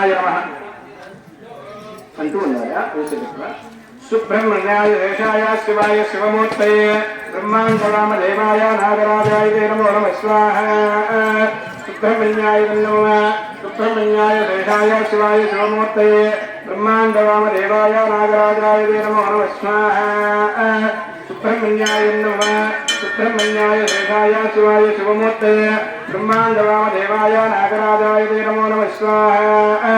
सुब्रह्मण्याय नमः अंटू ఉన్నాయా सुब्रह्मण्याय देशाय शिवाय शिवमूर्तये ब्रह्माण्डवामदेवाय नागराजाय नमो नमः स्वाहा सुब्रह्मण्याय नमः सुब्रह्मण्याय देशाय शिवाय शिवमूर्तये ब्रह्माण्डवामदेवाय नागराजाय नमो नमः स्वाहा सुब्रह्मण्याय नमः सुब्रह्मण्याय देशाय शिवाय शिवमूर्तये ब्रह्माण्डवामदेवाय नागराजाय नमो नमः स्वाहा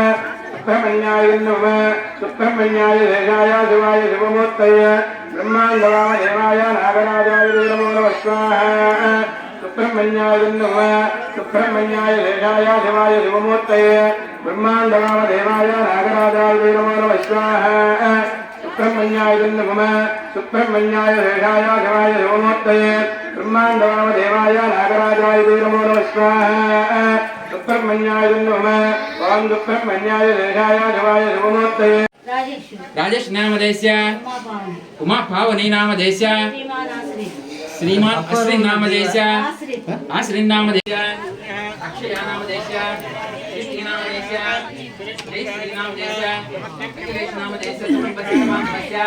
सुब्रह्मण्याय नमः सुब्रह्मण्याय देशाय शिवाय शिवमूर्तये ब्रह्माण्डवामदेवाय नागराजाय नमो नमः स्वाहा सुब्रह्मण्याय नमः सुब्रह्मण्याय देशाय शिवाय शिवमूर्तये ब्रह्माण्डवामदेवाय नागराजाय नमो नमः स्वाहा सुब्रह्मण्याय नमः सुब्रह्मण्याय देशाय शिवाय शिवमूर्तये ब्रह्माण्डवामदेवाय नागराजाय नमो नमः स्वाहा सुब्रह्मण्याय नमः ओम सुब्रह्मण्याय देशाय शिवाय शिवमूर्तये राजेश नामधेयस्य उमा पावनी नामधेयस्य श्रीमान अश्री नामधेयस्य आश्री नामधेयस्य अक्षय नामधेयस्य सृष्टि नामधेयस्य जयश्री नामधेयस्य अखिलेश नामधेयस्य संपत्ति नामधेयस्य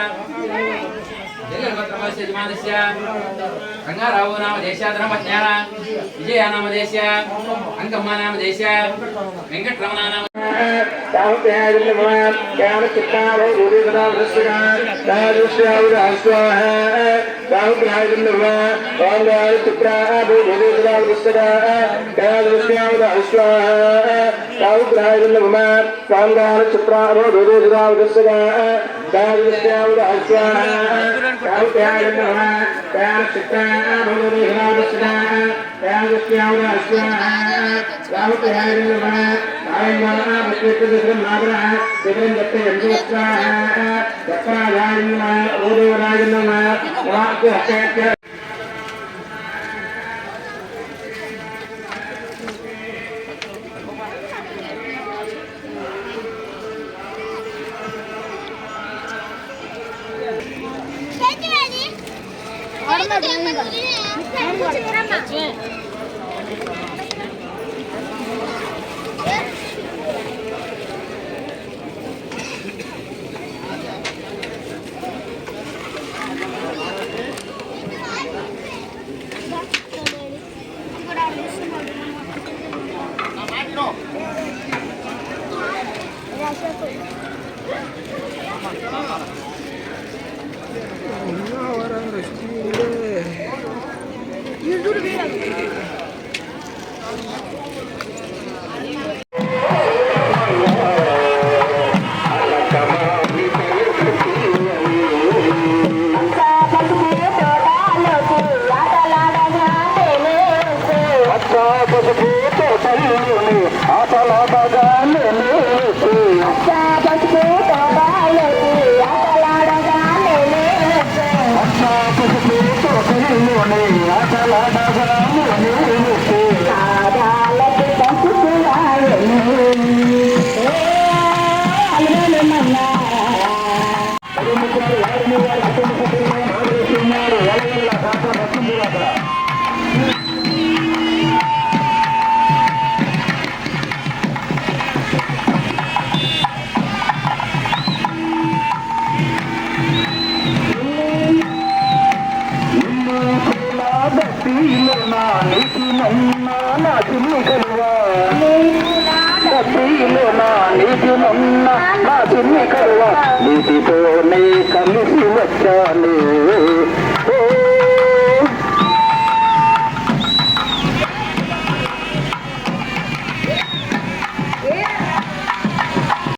जगन्नाथस्य जमानस्य रंगाराव नामधेयस्य धर्मज्ञान विजय नामधेयस्य अंकम्मा नामधेयस्य वेंकटरमण नाम दाहुत्याय नमः ज्ञान चित्तारो दूरीकरा वृष्टिका दाहुष्याय स्वाहा दाहुत्याय नमः ओम ज्ञान चित्तारो दूरीकरा वृष्टिका दाहुष्याय स्वाहा दाहुत्याय नमः ओम ज्ञान चित्तारो दूरीकरा वृष्टिका दाहुष्याय स्वाहा दाहुत्याय नमः ज्ञान चित्तारो दूरीकरा वृष्टिका दाहुष्याय स्वाहा दाहुत्याय नमः आयमाना विश्वस्य नागरः देवं दत्ते यंत्रोत्साह दत्तायायनः ओदेवरायनः वाक्य हत्या నీతితోనే కలిసి వచ్చాను